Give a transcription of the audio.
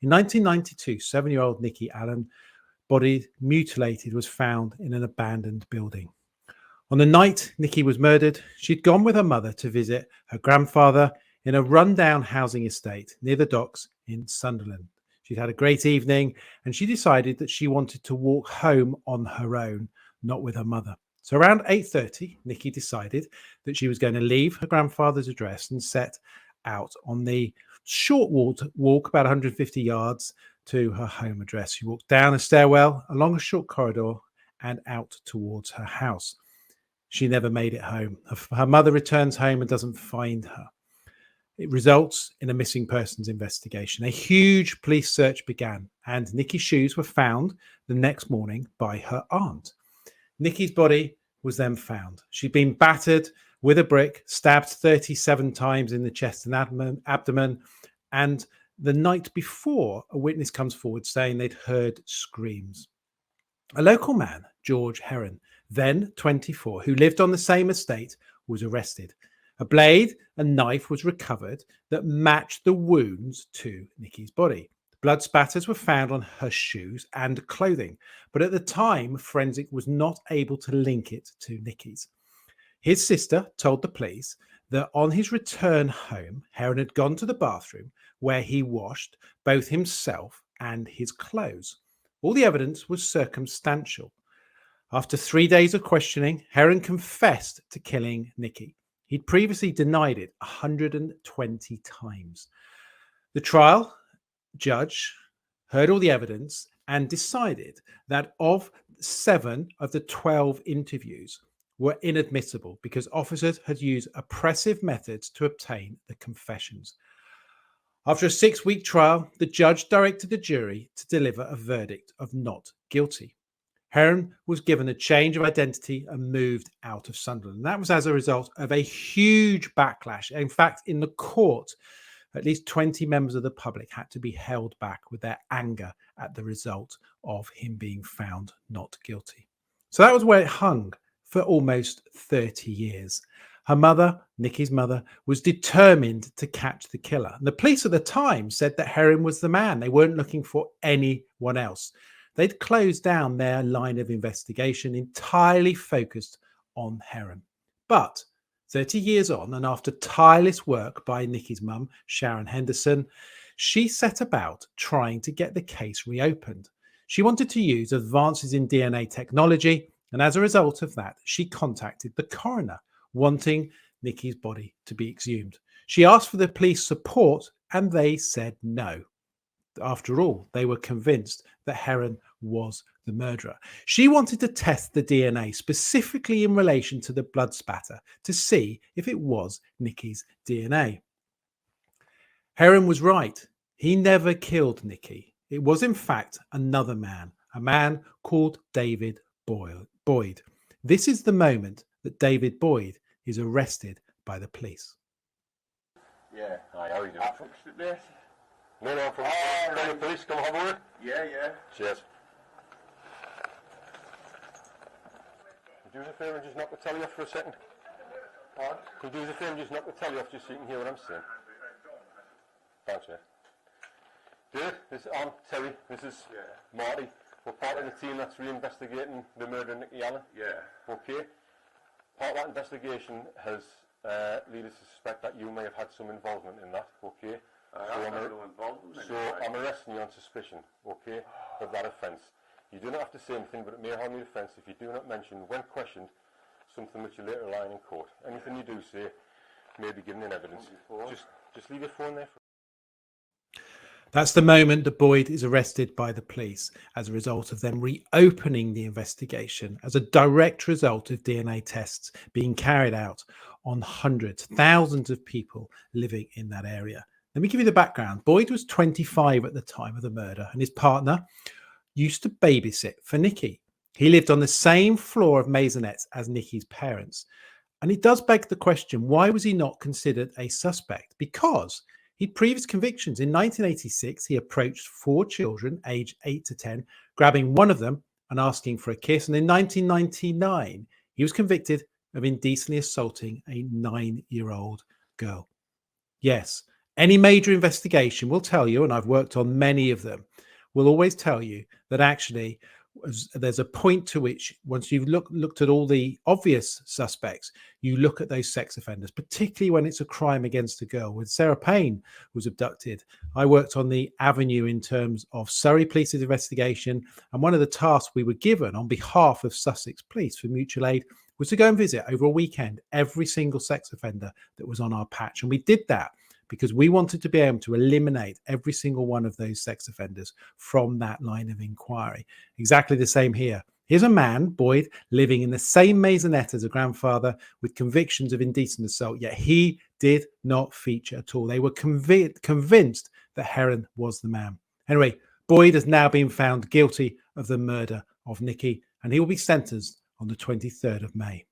In 1992, 7-year-old Nikki Allan, body mutilated, was found in an abandoned building. On the night Nikki was murdered, she'd gone with her mother to visit her grandfather in a rundown housing estate near the docks in Sunderland. She'd had a great evening and she decided that she wanted to walk home on her own, not with her mother. So around 8:30, Nikki decided that she was going to leave her grandfather's address and set out on the short walk about 150 yards to her home address. She walked down a stairwell, along a short corridor, and out towards her house. She never made it home. Her mother returns home and doesn't find her. It results in a missing persons investigation. A huge police search began, and Nikki's shoes were found the next morning by her aunt. Nikki's body was then found. She'd been battered with a brick, stabbed 37 times in the chest and abdomen, and the night before, a witness comes forward saying they'd heard screams. A local man, George Heron, then 24, who lived on the same estate, was arrested. A blade and knife was recovered that matched the wounds to Nikki's body. Blood spatters were found on her shoes and clothing, but at the time, forensic was not able to link it to Nikki's. His sister told the police that on his return home, Heron had gone to the bathroom where he washed both himself and his clothes. All the evidence was circumstantial. After 3 days of questioning, Heron confessed to killing Nikki. He'd previously denied it 120 times. The trial judge heard all the evidence and decided that of 7 of the 12 interviews were inadmissible because officers had used oppressive methods to obtain the confessions. After a 6-week trial, the judge directed the jury to deliver a verdict of not guilty. Heron was given a change of identity and moved out of Sunderland. That was as a result of a huge backlash. In fact, in the court, at least 20 members of the public had to be held back with their anger at the result of him being found not guilty. So that was where it hung for almost 30 years. Her mother, Nikki's mother, was determined to catch the killer. And the police at the time said that Heron was the man. They weren't looking for anyone else. They'd closed down their line of investigation entirely focused on Heron. But 30 years on, and after tireless work by Nikki's mum, Sharon Henderson, she set about trying to get the case reopened. She wanted to use advances in DNA technology, and as a result of that, she contacted the coroner, wanting Nikki's body to be exhumed. She asked for the police support, and they said no. After all, they were convinced that Heron was the murderer. She wanted to test the DNA specifically in relation to the blood spatter to see if it was Nikki's DNA. Heron was right. He never killed Nikki. It was in fact another man, a man called David Boyd. This is the moment that David Boyd is arrested by the police. Yeah, hi, how are you doing? Fixed it there. No, from the police, come have a word. Yeah. Cheers. Could you do us a favour and just knock the telly off for a second? Pardon? Could you do us a favour and just knock the telly off just so you can hear what I'm saying? Thanks, mate. Dave, this is Terry, this is Marty. We're part of the team that's reinvestigating the murder of Nikki Allan. Yeah. Okay. Part of that investigation has led us to suspect that you may have had some involvement in that. Okay. I'm arresting you on suspicion, okay, of that offence. You do not have to say anything, but it may harm the offence if you do not mention, when questioned, something which you later rely on in court. Anything you do say may be given in evidence. Just leave your phone there. That's the moment that Boyd is arrested by the police as a result of them reopening the investigation as a direct result of DNA tests being carried out on hundreds, thousands of people living in that area. Let me give you the background. Boyd was 25 at the time of the murder, and his partner used to babysit for Nikki. He lived on the same floor of maisonettes as Nikki's parents. And it does beg the question, why was he not considered a suspect? Because he'd previous convictions. In 1986, he approached 4 children, aged 8 to 10, grabbing one of them and asking for a kiss. And in 1999, he was convicted of indecently assaulting a 9-year-old girl. Yes, Any major investigation will tell you, and I've worked on many of them, will always tell you that actually there's a point to which, once you've looked at all the obvious suspects, you look at those sex offenders, particularly when it's a crime against a girl. When Sarah Payne was abducted, I worked on the avenue in terms of Surrey Police's investigation, and one of the tasks we were given on behalf of Sussex Police for mutual aid was to go and visit over a weekend every single sex offender that was on our patch. And we did that because we wanted to be able to eliminate every single one of those sex offenders from that line of inquiry. Exactly the same here. Here's a man, Boyd, living in the same maisonette as a grandfather with convictions of indecent assault, yet he did not feature at all. They were convinced that Heron was the man. Anyway, Boyd has now been found guilty of the murder of Nikki, and he will be sentenced on the 23rd of May.